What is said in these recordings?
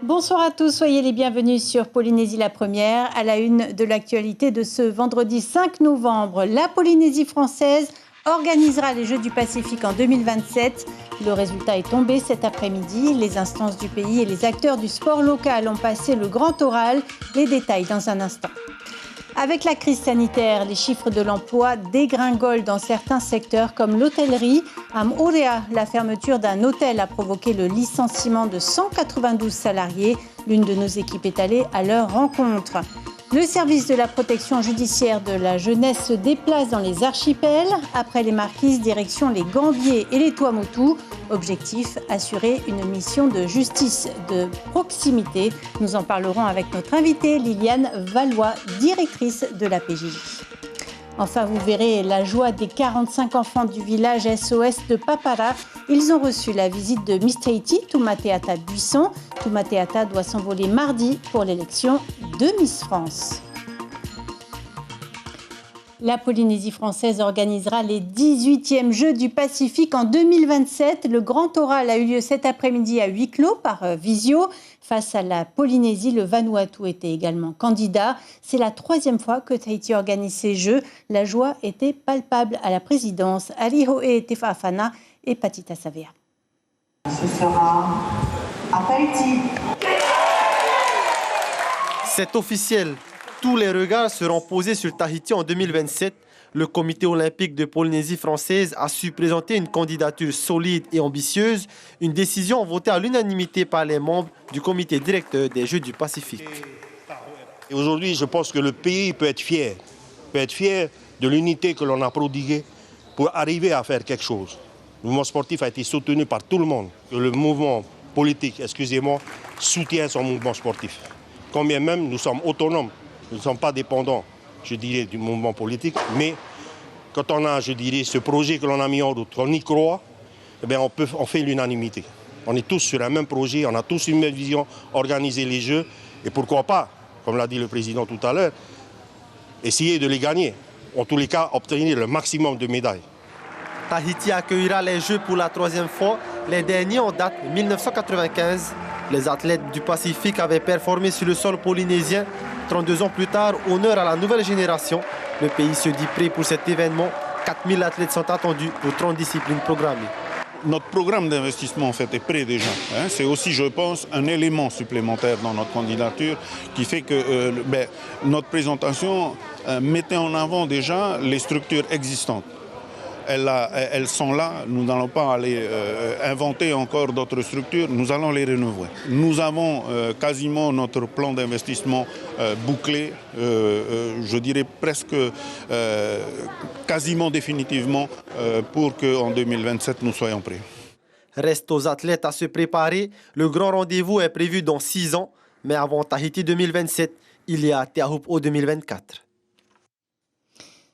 Bonsoir à tous, soyez les bienvenus sur Polynésie la première. À la une de l'actualité de ce vendredi 5 novembre, la Polynésie française organisera les Jeux du Pacifique en 2027. Le résultat est tombé cet après-midi. Les instances du pays et les acteurs du sport local ont passé le grand oral. Les détails dans un instant. Avec la crise sanitaire, les chiffres de l'emploi dégringolent dans certains secteurs comme l'hôtellerie. À Moorea, la fermeture d'un hôtel a provoqué le licenciement de 192 salariés. L'une de nos équipes est allée à leur rencontre. Le service de la protection judiciaire de la jeunesse se déplace dans les archipels. Après les Marquises, direction les Gambiers et les Tuamotu. Objectif, assurer une mission de justice de proximité. Nous en parlerons avec notre invitée Liliane Valois, directrice de la PJJ. Enfin, vous verrez la joie des 45 enfants du village SOS de Papara. Ils ont reçu la visite de Miss Tahiti, Tumateata Buisson. Tumateata doit s'envoler mardi pour l'élection de Miss France. La Polynésie française organisera les 18e Jeux du Pacifique en 2027. Le grand oral a eu lieu cet après-midi à huis clos par visio. Face à la Polynésie, le Vanuatu était également candidat. C'est la 3e fois que Tahiti organise ces Jeux. La joie était palpable à la présidence. Alihoe Tefafana et Patita Savea. Ce sera à Tahiti. C'est officiel. Tous les regards seront posés sur Tahiti en 2027. Le comité olympique de Polynésie française a su présenter une candidature solide et ambitieuse, une décision votée à l'unanimité par les membres du comité directeur des Jeux du Pacifique. Et aujourd'hui, je pense que le pays peut être fier de l'unité que l'on a prodiguée pour arriver à faire quelque chose. Le mouvement sportif a été soutenu par tout le monde. Le mouvement politique, soutient son mouvement sportif. Quand bien même nous sommes autonomes. Nous ne sommes pas dépendants, du mouvement politique, mais quand on a, ce projet que l'on a mis en route, on y croit, on fait l'unanimité. On est tous sur un même projet, on a tous une même vision, organiser les Jeux, et pourquoi pas, comme l'a dit le président tout à l'heure, essayer de les gagner. En tous les cas, obtenir le maximum de médailles. Tahiti accueillera les Jeux pour la 3e fois. Les derniers en date de 1995. Les athlètes du Pacifique avaient performé sur le sol polynésien. 32 ans plus tard, honneur à la nouvelle génération. Le pays se dit prêt pour cet événement. 4000 athlètes sont attendus pour 30 disciplines programmées. Notre programme d'investissement est prêt déjà. C'est aussi, je pense, un élément supplémentaire dans notre candidature qui fait que notre présentation mettait en avant déjà les structures existantes. Elles sont là, nous n'allons pas aller inventer encore d'autres structures, nous allons les renouveler. Nous avons quasiment notre plan d'investissement bouclé, je dirais presque quasiment définitivement pour qu'en 2027 nous soyons prêts. Reste aux athlètes à se préparer. Le grand rendez-vous est prévu dans 6 ans, mais avant Tahiti 2027, il y a Te Ahupu'o 2024.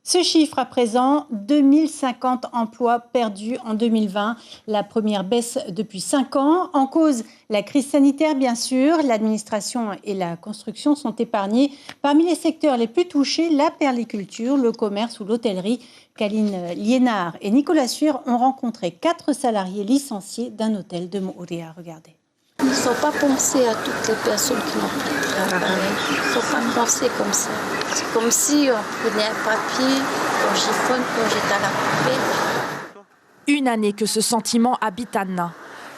Ce chiffre à présent, 2050 emplois perdus en 2020, la première baisse depuis 5 ans. En cause, la crise sanitaire bien sûr, l'administration et la construction sont épargnés. Parmi les secteurs les plus touchés, la perliculture, le commerce ou l'hôtellerie. Kaline Liénard et Nicolas Suire ont rencontré 4 salariés licenciés d'un hôtel de Moorea. Regardez. Ils ne sont pas pensés à toutes les personnes qui n'ont plus de travail. Ils ne sont pas pensés comme ça. C'est comme si on prenait un papier, on chiffonne, on jette à la poubelle. Une année que ce sentiment habite Anna.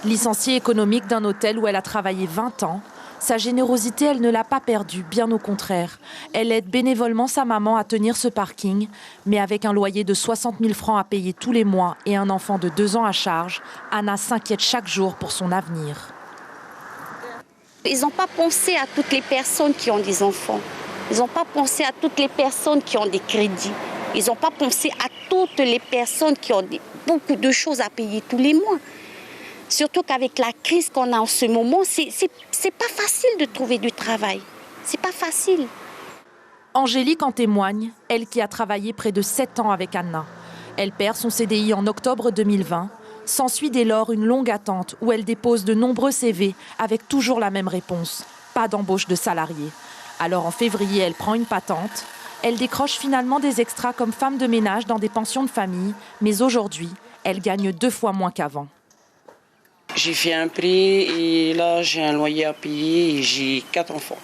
Licenciée économique d'un hôtel où elle a travaillé 20 ans, sa générosité, elle ne l'a pas perdue, bien au contraire. Elle aide bénévolement sa maman à tenir ce parking, mais avec un loyer de 60 000 francs à payer tous les mois et un enfant de 2 ans à charge, Anna s'inquiète chaque jour pour son avenir. Ils n'ont pas pensé à toutes les personnes qui ont des enfants. Ils n'ont pas pensé à toutes les personnes qui ont des crédits. Ils n'ont pas pensé à toutes les personnes qui ont beaucoup de choses à payer tous les mois. Surtout qu'avec la crise qu'on a en ce moment, c'est pas facile de trouver du travail. C'est pas facile. Angélique en témoigne, elle qui a travaillé près de 7 ans avec Anna. Elle perd son CDI en octobre 2020. S'ensuit dès lors une longue attente où elle dépose de nombreux CV avec toujours la même réponse. Pas d'embauche de salariés. Alors en février, elle prend une patente. Elle décroche finalement des extras comme femme de ménage dans des pensions de famille. Mais aujourd'hui, elle gagne 2 fois moins qu'avant. J'ai fait un prêt et là j'ai un loyer à payer et j'ai 4 enfants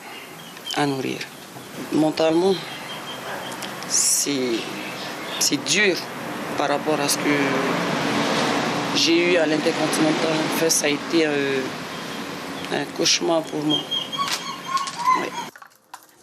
à nourrir. Mentalement, c'est dur par rapport à ce que j'ai eu à l'Intercontinental. En fait, ça a été un cauchemar pour moi. Ouais.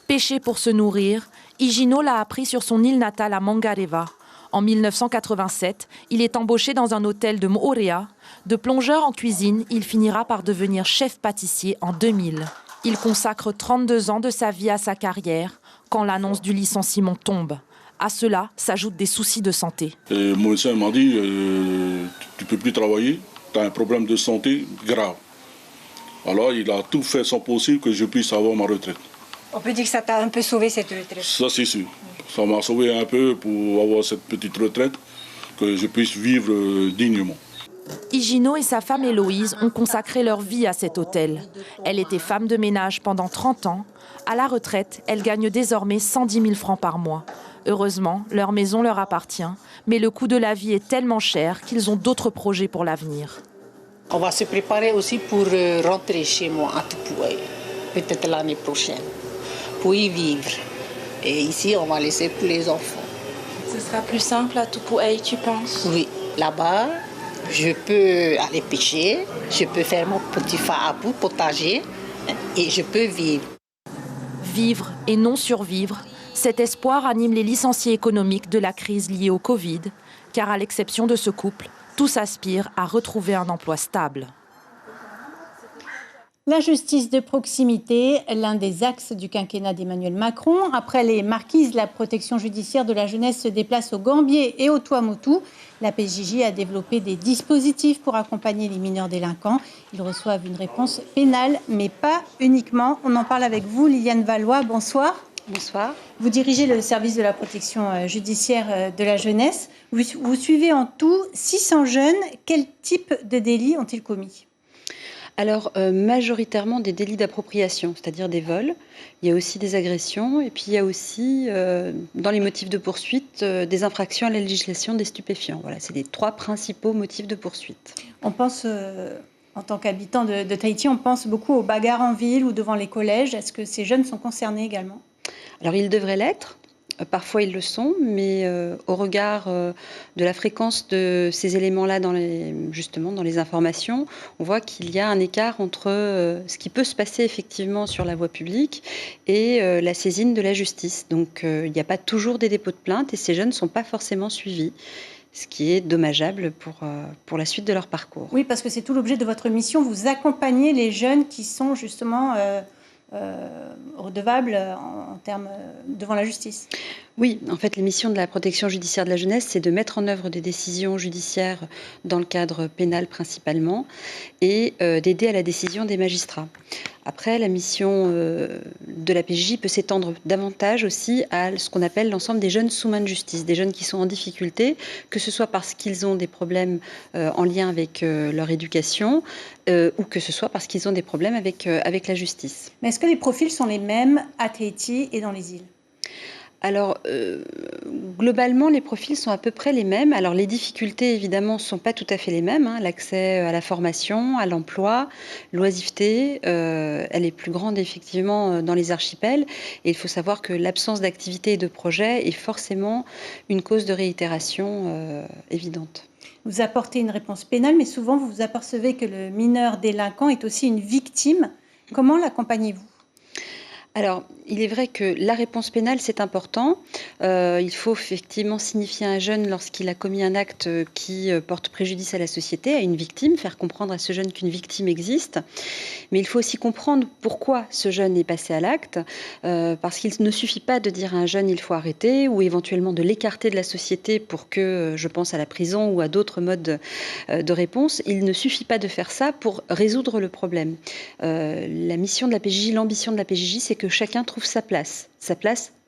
Pêcher pour se nourrir, Higino l'a appris sur son île natale à Mangareva. En 1987, il est embauché dans un hôtel de Moorea. De plongeur en cuisine, il finira par devenir chef pâtissier en 2000. Il consacre 32 ans de sa vie à sa carrière quand l'annonce du licenciement tombe. À cela s'ajoutent des soucis de santé. Mon médecin m'a dit tu ne peux plus travailler, tu as un problème de santé grave. Alors il a tout fait son possible que je puisse avoir ma retraite. On peut dire que ça t'a un peu sauvé cette retraite. Ça c'est sûr. Ça m'a sauvé un peu pour avoir cette petite retraite, que je puisse vivre dignement. Higino et sa femme Héloïse ont consacré leur vie à cet hôtel. Elle était femme de ménage pendant 30 ans. À la retraite, elle gagne désormais 110 000 francs par mois. Heureusement, leur maison leur appartient, mais le coût de la vie est tellement cher qu'ils ont d'autres projets pour l'avenir. On va se préparer aussi pour rentrer chez moi à Tupoué, peut-être l'année prochaine, pour y vivre. Et ici, on va laisser tous les enfants. Ce sera plus simple à Tupoué, tu penses? Oui, là-bas, je peux aller pêcher, je peux faire mon petit fa'abou, potager, et je peux vivre. Vivre et non survivre, cet espoir anime les licenciés économiques de la crise liée au Covid, car à l'exception de ce couple, tous aspirent à retrouver un emploi stable. La justice de proximité, l'un des axes du quinquennat d'Emmanuel Macron. Après les marquises, la protection judiciaire de la jeunesse se déplace au Gambier et au Tuamotu. La PJJ a développé des dispositifs pour accompagner les mineurs délinquants. Ils reçoivent une réponse pénale, mais pas uniquement. On en parle avec vous, Liliane Valois. Bonsoir. Bonsoir. Vous dirigez le service de la protection judiciaire de la jeunesse. Vous suivez en tout 600 jeunes. Quel type de délits ont-ils commis ? Alors, majoritairement des délits d'appropriation, c'est-à-dire des vols. Il y a aussi des agressions et puis il y a aussi, dans les motifs de poursuite, des infractions à la législation des stupéfiants. Voilà, c'est les 3 principaux motifs de poursuite. On pense, en tant qu'habitant de Tahiti, on pense beaucoup aux bagarres en ville ou devant les collèges. Est-ce que ces jeunes sont concernés également ? Alors, ils devraient l'être. Parfois, ils le sont, mais au regard de la fréquence de ces éléments-là justement dans les informations, on voit qu'il y a un écart entre ce qui peut se passer effectivement sur la voie publique et la saisine de la justice. Donc, il n'y a pas toujours des dépôts de plainte et ces jeunes ne sont pas forcément suivis, ce qui est dommageable pour la suite de leur parcours. Oui, parce que c'est tout l'objet de votre mission. Vous accompagnez les jeunes qui sont justement redevables en termes devant la justice. Oui, en fait, les missions de la protection judiciaire de la jeunesse, c'est de mettre en œuvre des décisions judiciaires dans le cadre pénal principalement et d'aider à la décision des magistrats. Après, la mission de la PJJ peut s'étendre davantage aussi à ce qu'on appelle l'ensemble des jeunes sous main de justice, des jeunes qui sont en difficulté, que ce soit parce qu'ils ont des problèmes en lien avec leur éducation ou que ce soit parce qu'ils ont des problèmes avec la justice. Mais est-ce que les profils sont les mêmes à Tahiti et dans les îles ? Alors, globalement, les profils sont à peu près les mêmes. Alors, les difficultés, évidemment, ne sont pas tout à fait les mêmes. L'accès à la formation, à l'emploi, l'oisiveté, elle est plus grande, effectivement, dans les archipels. Et il faut savoir que l'absence d'activité et de projet est forcément une cause de réitération évidente. Vous apportez une réponse pénale, mais souvent, vous vous apercevez que le mineur délinquant est aussi une victime. Comment l'accompagnez-vous ? Alors, il est vrai que la réponse pénale, c'est important. Il faut effectivement signifier à un jeune lorsqu'il a commis un acte qui porte préjudice à la société, à une victime, faire comprendre à ce jeune qu'une victime existe. Mais il faut aussi comprendre pourquoi ce jeune est passé à l'acte, parce qu'il ne suffit pas de dire à un jeune il faut arrêter ou éventuellement de l'écarter de la société pour que, je pense à la prison ou à d'autres modes de réponse. Il ne suffit pas de faire ça pour résoudre le problème. La mission de la PJJ, l'ambition de la PJJ, c'est que chacun trouve sa place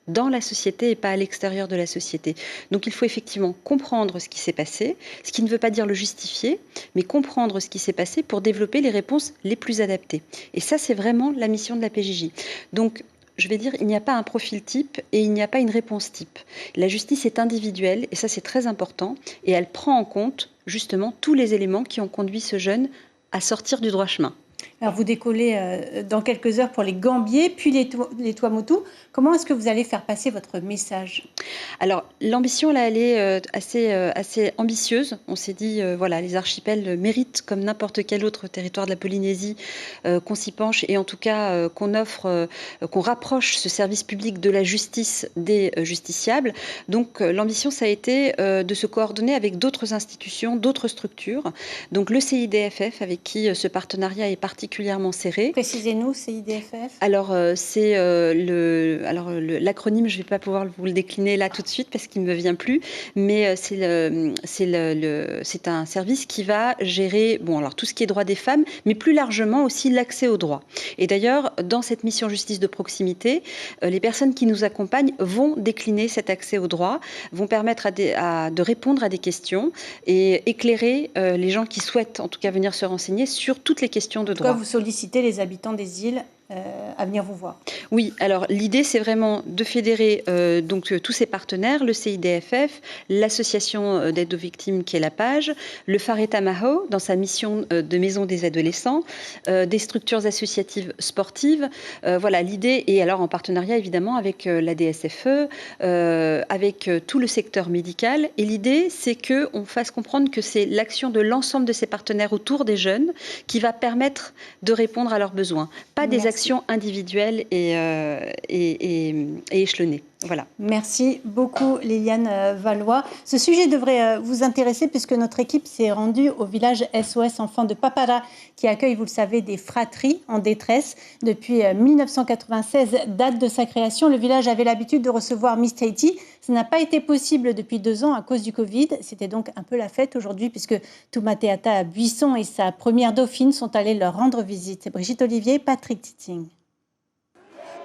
dans la société et pas à l'extérieur de la société. Donc il faut effectivement comprendre ce qui s'est passé, ce qui ne veut pas dire le justifier, mais comprendre ce qui s'est passé pour développer les réponses les plus adaptées. Et ça, c'est vraiment la mission de la PJJ. Donc, je vais dire, il n'y a pas un profil type et il n'y a pas une réponse type. La justice est individuelle et ça, c'est très important. Et elle prend en compte justement tous les éléments qui ont conduit ce jeune à sortir du droit chemin. Alors vous décollez dans quelques heures pour les Gambiers, puis les Tuamotu. Comment est-ce que vous allez faire passer votre message? Alors l'ambition là, elle est assez ambitieuse. On s'est dit voilà, les archipels méritent comme n'importe quel autre territoire de la Polynésie qu'on s'y penche et en tout cas qu'on offre, qu'on rapproche ce service public de la justice des justiciables. Donc l'ambition ça a été de se coordonner avec d'autres institutions, d'autres structures. Donc le CIDFF avec qui ce partenariat est particulièrement serré. Précisez-nous, CIDFF. Alors, c'est l'acronyme, je ne vais pas pouvoir vous le décliner là tout de suite parce qu'il ne me vient plus, mais c'est un service qui va gérer alors, tout ce qui est droit des femmes, mais plus largement aussi l'accès aux droits. Et d'ailleurs, dans cette mission justice de proximité, les personnes qui nous accompagnent vont décliner cet accès aux droits, vont permettre de répondre à des questions et éclairer les gens qui souhaitent en tout cas venir se renseigner sur toutes les questions de droit. Vous sollicitez les habitants des îles à venir vous voir. Oui, alors l'idée c'est vraiment de fédérer tous ces partenaires, le CIDFF, l'association d'aide aux victimes qui est la PAGE, le Fareta Maho dans sa mission de maison des adolescents, des structures associatives sportives. Voilà l'idée, et alors en partenariat évidemment avec la DSFE, avec tout le secteur médical. Et l'idée c'est qu'on fasse comprendre que c'est l'action de l'ensemble de ces partenaires autour des jeunes qui va permettre de répondre à leurs besoins. Pas des actions individuelles et échelonnées. Voilà. Merci beaucoup Liliane Valois. Ce sujet devrait vous intéresser puisque notre équipe s'est rendue au village SOS Enfants de Papara qui accueille, vous le savez, des fratries en détresse. Depuis 1996, date de sa création, le village avait l'habitude de recevoir Miss Tahiti. Ça n'a pas été possible depuis 2 ans à cause du Covid. C'était donc un peu la fête aujourd'hui puisque Tumateata Buisson et sa première dauphine sont allés leur rendre visite. C'est Brigitte Olivier, Patrick Titting.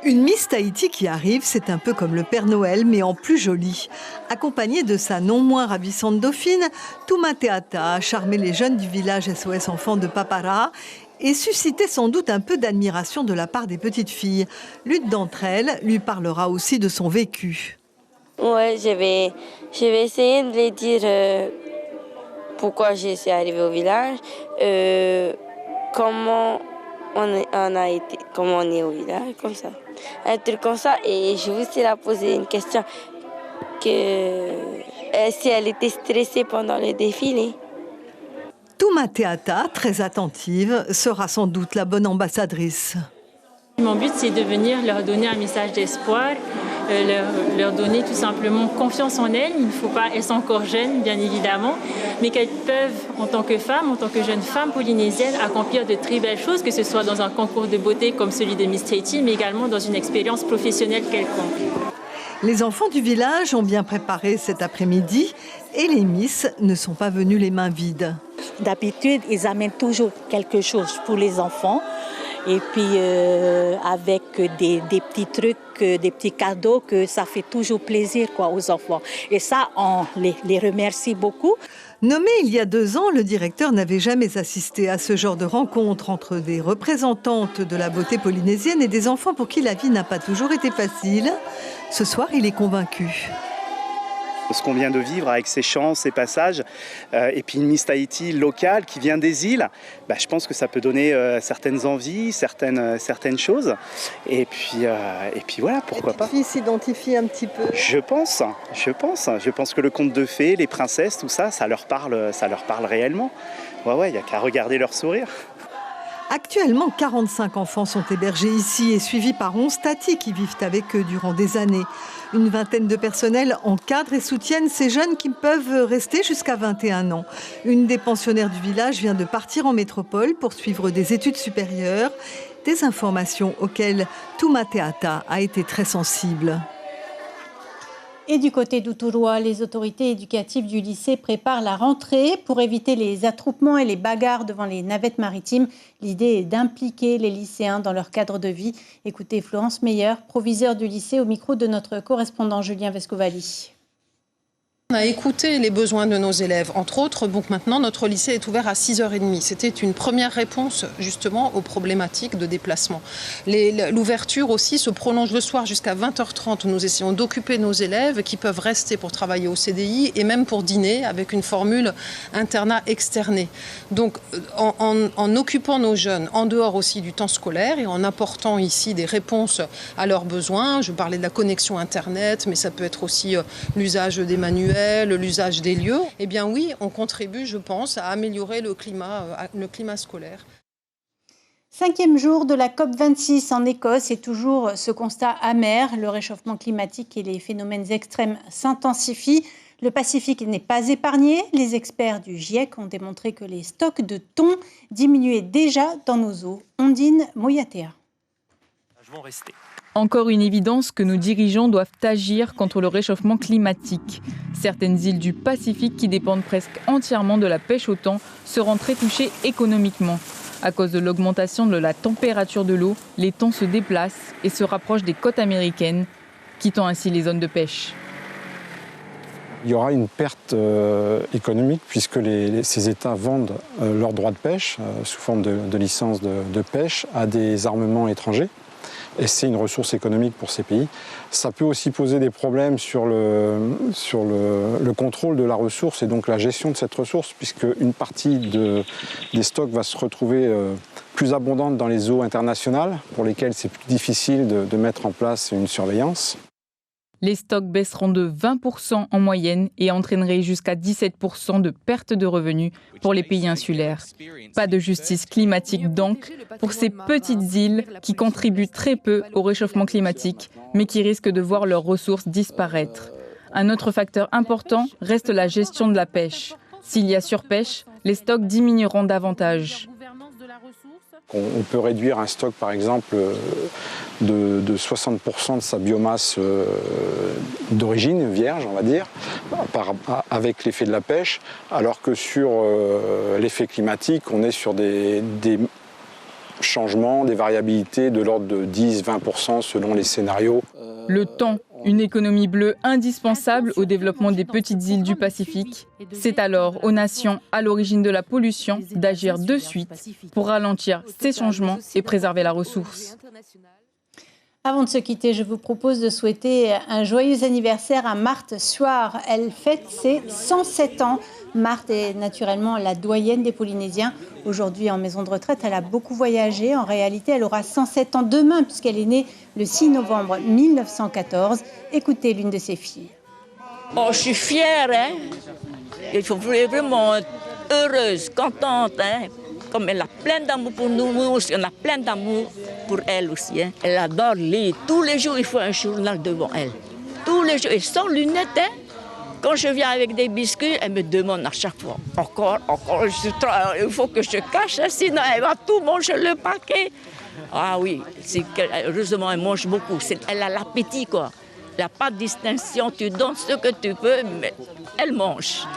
Une Miss Tahiti qui arrive, c'est un peu comme le Père Noël, mais en plus joli. Accompagnée de sa non moins ravissante dauphine, Tumateata a charmé les jeunes du village SOS Enfants de Papara et suscité sans doute un peu d'admiration de la part des petites filles. L'une d'entre elles lui parlera aussi de son vécu. Ouais, je vais essayer de les dire pourquoi je suis arrivée au village, comment comment on est au village, comme ça. Un truc comme ça, et je vous ai posé une question, si elle était stressée pendant le défilé. Tumateata, très attentive, sera sans doute la bonne ambassadrice. Mon but, c'est de venir leur donner un message d'espoir, leur donner tout simplement confiance en elles. Il ne faut pas, elles sont encore jeunes, bien évidemment, mais qu'elles peuvent, en tant que femmes, en tant que jeunes femmes polynésiennes, accomplir de très belles choses, que ce soit dans un concours de beauté comme celui de Miss Tahiti, mais également dans une expérience professionnelle quelconque. Les enfants du village ont bien préparé cet après-midi et les Miss ne sont pas venues les mains vides. D'habitude, ils amènent toujours quelque chose pour les enfants. Et puis avec des petits trucs, des petits cadeaux, que ça fait toujours plaisir aux enfants. Et ça, on les remercie beaucoup. Nommé il y a 2 ans, le directeur n'avait jamais assisté à ce genre de rencontre entre des représentantes de la beauté polynésienne et des enfants pour qui la vie n'a pas toujours été facile. Ce soir, il est convaincu. Ce qu'on vient de vivre avec ces chants, ces passages, et puis une Miss Tahiti locale qui vient des îles, je pense que ça peut donner certaines envies, certaines choses. Et puis voilà, pourquoi pas. Les filles s'identifient un petit peu. Je pense que le conte de fées, les princesses, tout ça, ça leur parle réellement. Ouais, il n'y a qu'à regarder leur sourire. Actuellement, 45 enfants sont hébergés ici et suivis par 11 tatis qui vivent avec eux durant des années. Une vingtaine de personnels encadrent et soutiennent ces jeunes qui peuvent rester jusqu'à 21 ans. Une des pensionnaires du village vient de partir en métropole pour suivre des études supérieures, des informations auxquelles Tumateata a été très sensible. Et du côté d'Uturua, les autorités éducatives du lycée préparent la rentrée pour éviter les attroupements et les bagarres devant les navettes maritimes. L'idée est d'impliquer les lycéens dans leur cadre de vie. Écoutez Florence Meyer, proviseure du lycée, au micro de notre correspondant Julien Vescovali. On a écouté les besoins de nos élèves. Entre autres, donc maintenant, notre lycée est ouvert à 6h30. C'était une première réponse, justement, aux problématiques de déplacement. L'ouverture aussi se prolonge le soir jusqu'à 20h30. Nous essayons d'occuper nos élèves qui peuvent rester pour travailler au CDI et même pour dîner avec une formule internat externé. Donc, en occupant nos jeunes, en dehors aussi du temps scolaire et en apportant ici des réponses à leurs besoins, je parlais de la connexion Internet, mais ça peut être aussi l'usage des manuels, l'usage des lieux, eh bien oui, on contribue, je pense, à améliorer le climat scolaire. 5e jour de la COP26 en Écosse et toujours ce constat amer, le réchauffement climatique et les phénomènes extrêmes s'intensifient. Le Pacifique n'est pas épargné. Les experts du GIEC ont démontré que les stocks de thon diminuaient déjà dans nos eaux. Ondine Moyatea. Encore une évidence que nos dirigeants doivent agir contre le réchauffement climatique. Certaines îles du Pacifique qui dépendent presque entièrement de la pêche au thon seront très touchées économiquement. À cause de l'augmentation de la température de l'eau, les thons se déplacent et se rapprochent des côtes américaines, quittant ainsi les zones de pêche. Il y aura une perte économique puisque ces États vendent leurs droits de pêche sous forme de licences de pêche à des armements étrangers. Et c'est une ressource économique pour ces pays. Ça peut aussi poser des problèmes sur le contrôle de la ressource et donc la gestion de cette ressource, puisque une partie des stocks va se retrouver plus abondante dans les eaux internationales, pour lesquelles c'est plus difficile de mettre en place une surveillance. Les stocks baisseront de 20% en moyenne et entraîneraient jusqu'à 17% de perte de revenus pour les pays insulaires. Pas de justice climatique donc pour ces petites îles qui contribuent très peu au réchauffement climatique, mais qui risquent de voir leurs ressources disparaître. Un autre facteur important reste la gestion de la pêche. S'il y a surpêche, les stocks diminueront davantage. On peut réduire un stock, par exemple, de 60% de sa biomasse d'origine vierge, on va dire, avec l'effet de la pêche, alors que sur l'effet climatique, on est sur des changements, des variabilités de l'ordre de 10-20% selon les scénarios. Le thon, une économie bleue indispensable au développement des petites îles du Pacifique. C'est alors aux nations à l'origine de la pollution d'agir de suite pour ralentir ces changements et préserver la ressource. Avant de se quitter, je vous propose de souhaiter un joyeux anniversaire à Marthe Suard. Elle fête ses 107 ans. Marthe est naturellement la doyenne des Polynésiens. Aujourd'hui en maison de retraite, elle a beaucoup voyagé. En réalité, elle aura 107 ans demain puisqu'elle est née le 6 novembre 1914. Écoutez l'une de ses filles. Oh, je suis fière, hein. Il faut vraiment être heureuse, contente, hein. Comme elle a plein d'amour pour nous, nous aussi, on a plein d'amour pour elle aussi. Hein. Elle adore lire. Tous les jours, il faut un journal devant elle. Tous les jours, et sans lunettes. Hein. Quand je viens avec des biscuits, elle me demande à chaque fois, encore, il faut que je cache, hein, sinon elle va tout manger le paquet. Ah oui, heureusement, elle mange beaucoup. Elle a l'appétit, quoi. Il n'y a pas de distinction, tu donnes ce que tu peux, mais elle mange.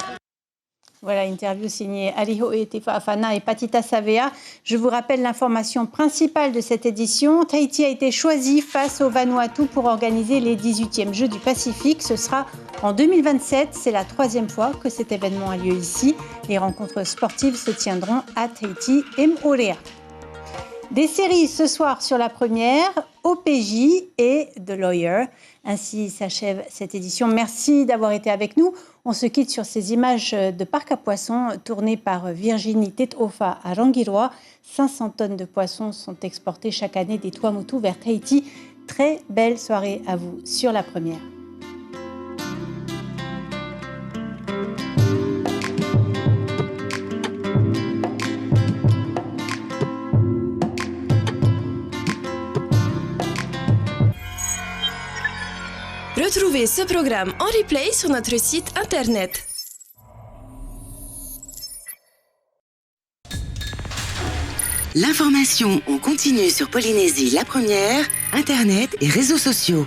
Voilà, interview signée Aliho Afana et Patita Savea. Je vous rappelle l'information principale de cette édition. Tahiti a été choisi face au Vanuatu pour organiser les 18e Jeux du Pacifique. Ce sera en 2027. C'est la 3e fois que cet événement a lieu ici. Les rencontres sportives se tiendront à Tahiti et Moorea. Des séries ce soir sur la première, OPJ et The Lawyer. Ainsi s'achève cette édition. Merci d'avoir été avec nous. On se quitte sur ces images de parc à poissons tournées par Virginie Tetofa à Rangiroa. 500 tonnes de poissons sont exportées chaque année des Tuamotu vers Tahiti. Très belle soirée à vous sur la première. Retrouvez ce programme en replay sur notre site internet. L'information en continu sur Polynésie la première, internet et réseaux sociaux.